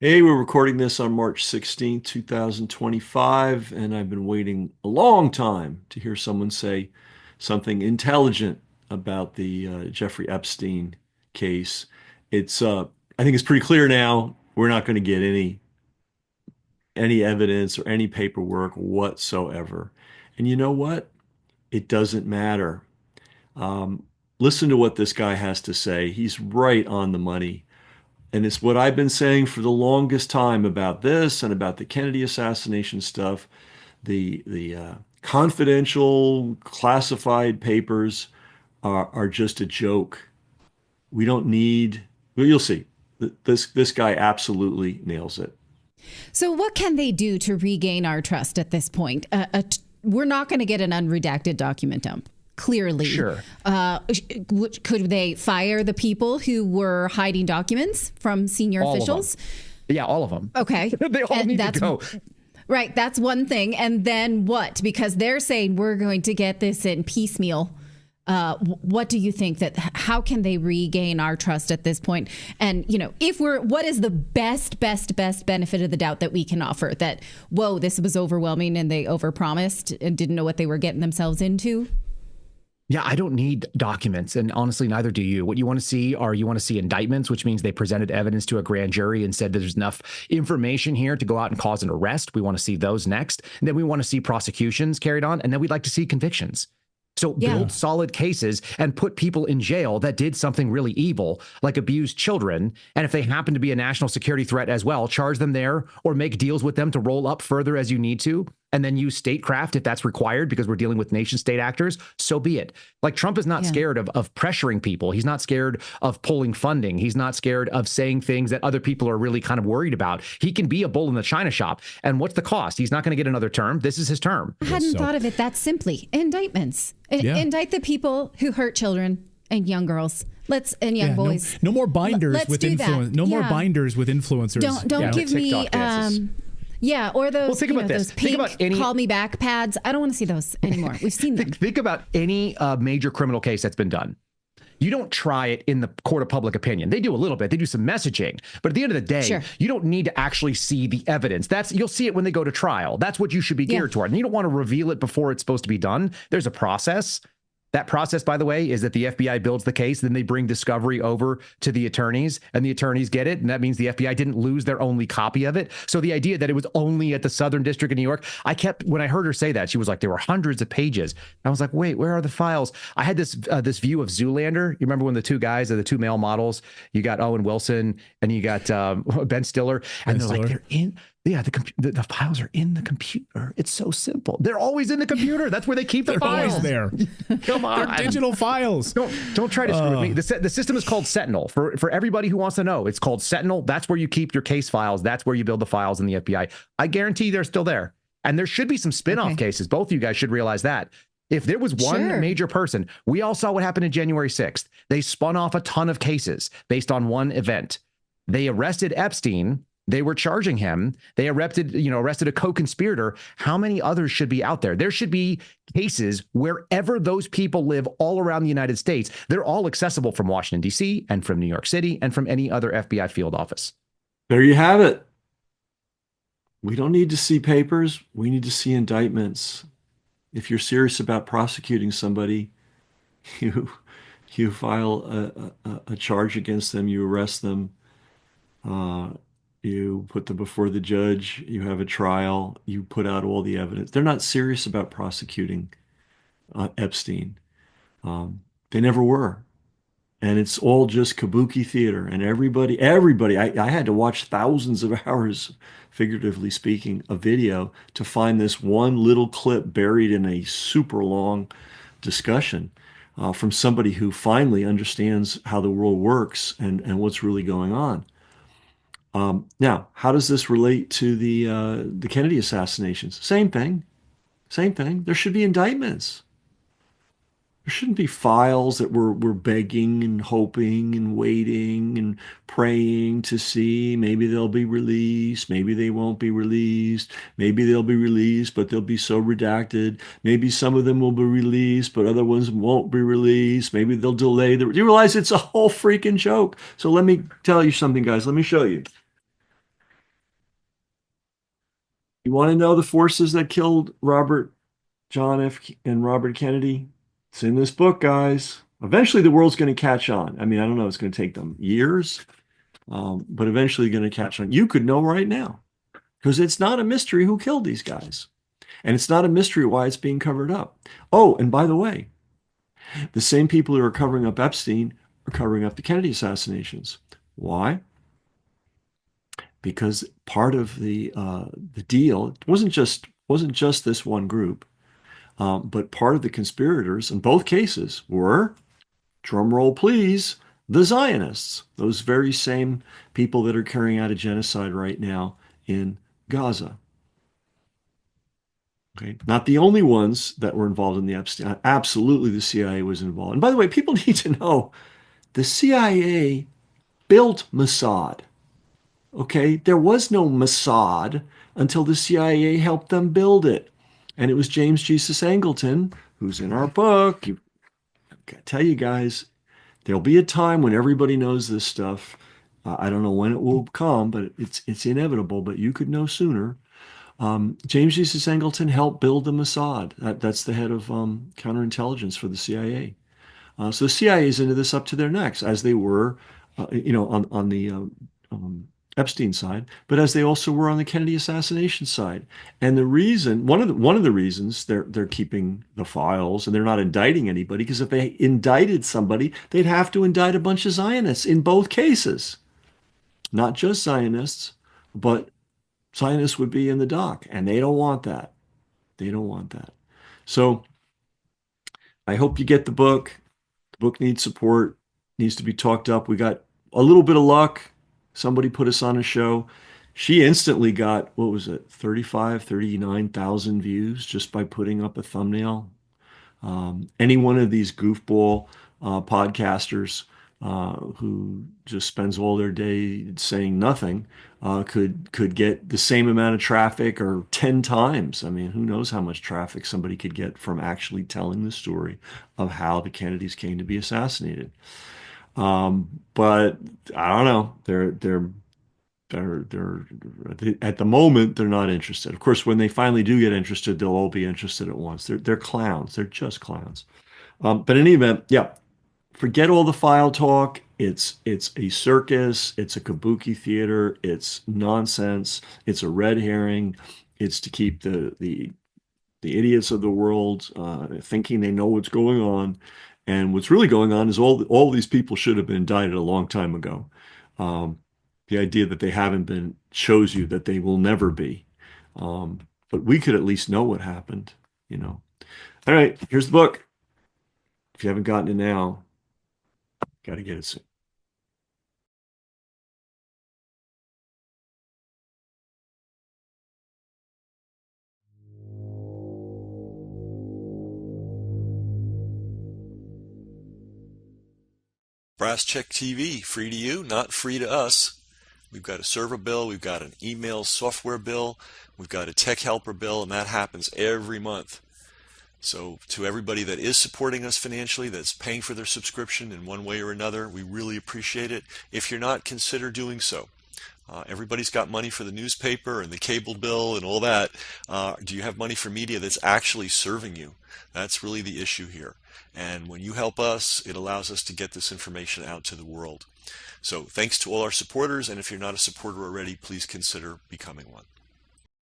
Hey, we're recording this on March 16th, 2025, and I've been waiting a long time to hear someone say something intelligent about the Jeffrey Epstein case. I think it's pretty clear now we're not going to get any evidence or any paperwork whatsoever. And you know what? It doesn't matter. Um, Listen to what this guy has to say. He's right on the money. And it's what I've been saying for the longest time about this and about the Kennedy assassination stuff. The confidential, classified papers are just a joke. We don't need. Well, you'll see. This guy absolutely nails it. So, what can they do to regain our trust at this point? We're not going to get an unredacted document dump. Clearly, Sure. could they fire the people who were hiding documents from senior All of them. officials? Yeah, all of them. Okay, They all and need to that's go. right. That's one thing. And then what? Because they're saying we're going to get this in piecemeal. What do you think that how can they regain our trust at this point? And, if what is the best benefit of the doubt that we can offer that, whoa, this was overwhelming and they overpromised and didn't know what they were getting themselves into? Yeah, I don't need documents. And honestly, neither do you. What you want to see are you want to see indictments, which means they presented evidence to a grand jury and said there's enough information here to go out and cause an arrest. We want to see those next. And then we want to see prosecutions carried on. And then we'd like to see convictions. So Yeah. build solid cases and put people in jail that did something really evil, like abuse children. And if they happen to be a national security threat as well, charge them there or make deals with them to roll up further as you need to. And then use statecraft if that's required because we're dealing with nation state actors. So be it. Like Trump is not Yeah. scared of pressuring people. He's not scared of pulling funding. He's not scared of saying things that other people are really kind of worried about. He can be a bull in the china shop. And what's the cost? He's not going to get another term. This is his term. I hadn't thought of it that simply. Indictments. Yeah. Indict the people who hurt children and young girls. And young boys. No more binders Let's with do that. influence. No more Yeah. binders with influencers. Don't Yeah, give like me TikTok dances. yeah, or those, Well, think about this. those Think pink about any- call me back pads. I don't want to see those anymore. We've seen them. Think about any major criminal case that's been done. You don't try it in the court of public opinion. They do a little bit. They do some messaging. But at the end of the day, Sure. you don't need to actually see the evidence. You'll see it when they go to trial. That's what you should be geared toward. And you don't want to reveal it before it's supposed to be done. There's a process. That process, by the way, is that the FBI builds the case, then they bring discovery over to the attorneys, and the attorneys get it. And that means the FBI didn't lose their only copy of it. So the idea that it was only at the Southern District of New York, when I heard her say that, she was like, there were hundreds of pages. I was like, wait, where are the files? I had this view of Zoolander. You remember when the two male models, you got Owen Wilson and you got Ben Stiller, and they're like, they're in. Yeah, the files are in the computer. It's so simple. They're always in the computer. That's where they keep the They're files. always there. Come on. They're digital files. Don't try to screw with me. The system is called Sentinel. For everybody who wants to know, it's called Sentinel. That's where you keep your case files. That's where you build the files in the FBI. I guarantee they're still there. And there should be some spin-off cases. Both of you guys should realize that. If there was one Sure. major person, we all saw what happened in January 6th. They spun off a ton of cases based on one event. They arrested Epstein. They were charging him. They arrested a co-conspirator. How many others should be out there? There should be cases wherever those people live all around the United States. They're all accessible from Washington, D.C. and from New York City and from any other FBI field office. There you have it. We don't need to see papers. We need to see indictments. If you're serious about prosecuting somebody, you you file a charge against them, you arrest them, uh, you put them before the judge, you have a trial, you put out all the evidence. They're not serious about prosecuting Epstein. They never were. And it's all just kabuki theater. And everybody, I had to watch thousands of hours, figuratively speaking, of video to find this one little clip buried in a super long discussion from somebody who finally understands how the world works and what's really going on. Now, how does this relate to the Kennedy assassinations? Same thing. Same thing. There should be indictments. There shouldn't be files that we're begging and hoping and waiting and praying to see. Maybe they'll be released. Maybe they won't be released. Maybe they'll be released, but they'll be so redacted. Maybe some of them will be released, but other ones won't be released. Maybe they'll delay the. You realize it's a whole freaking joke. So let me tell you something, guys. Let me show you. You want to know the forces that killed John F. and Robert Kennedy? It's in this book, guys. Eventually, the world's going to catch on. I mean, I don't know, it's going to take them years, but eventually going to catch on. You could know right now because it's not a mystery who killed these guys. And it's not a mystery why it's being covered up. Oh, and by the way, the same people who are covering up Epstein are covering up the Kennedy assassinations. Why? Because part of the deal wasn't just this one group, but part of the conspirators in both cases were, drum roll please, the Zionists, those very same people that are carrying out a genocide right now in Gaza. Okay, not the only ones that were involved in the Epstein. Absolutely, the CIA was involved. And by the way, people need to know the CIA built Mossad. Okay, there was no Mossad until the CIA helped them build it. And it was James Jesus Angleton, who's in our book. I tell you guys, there'll be a time when everybody knows this stuff. I don't know when it will come, but it's inevitable. But you could know sooner. James Jesus Angleton helped build the Mossad. That's the head of counterintelligence for the CIA. So the CIA is into this up to their necks, as they were, on the Epstein side, but as they also were on the Kennedy assassination side. And the reason, one of the reasons they're keeping the files and they're not indicting anybody, because if they indicted somebody, they'd have to indict a bunch of Zionists in both cases, not just Zionists, but Zionists would be in the dock, and they don't want that. They don't want that. So I hope you get the book. The book needs support, needs to be talked up. We got a little bit of luck. Somebody put us on a show. She instantly got, what was it, 35, 39,000 views just by putting up a thumbnail. Any one of these goofball podcasters who just spends all their day saying nothing could get the same amount of traffic or 10 times. I mean, who knows how much traffic somebody could get from actually telling the story of how the Kennedys came to be assassinated. But I don't know. They're at the moment they're not interested. Of course, when they finally do get interested, they'll all be interested at once. They're clowns. They're just clowns. But in any event, yeah, forget all the file talk. It's a circus. It's a kabuki theater. It's nonsense. It's a red herring. It's to keep the idiots of the world thinking they know what's going on. And what's really going on is all these people should have been indicted a long time ago. Um, the idea that they haven't been shows you that they will never be. But we could at least know what happened, you know. All right, here's the book. If you haven't gotten it now, got to get it soon. Brass Check TV, free to you, not free to us. We've got a server bill, we've got an email software bill, we've got a tech helper bill, and that happens every month. So to everybody that is supporting us financially, that's paying for their subscription in one way or another, we really appreciate it. If you're not, consider doing so. Everybody's got money for the newspaper and the cable bill and all that. Do you have money for media that's actually serving you? That's really the issue here. And when you help us, it allows us to get this information out to the world. So thanks to all our supporters, and if you're not a supporter already, please consider becoming one.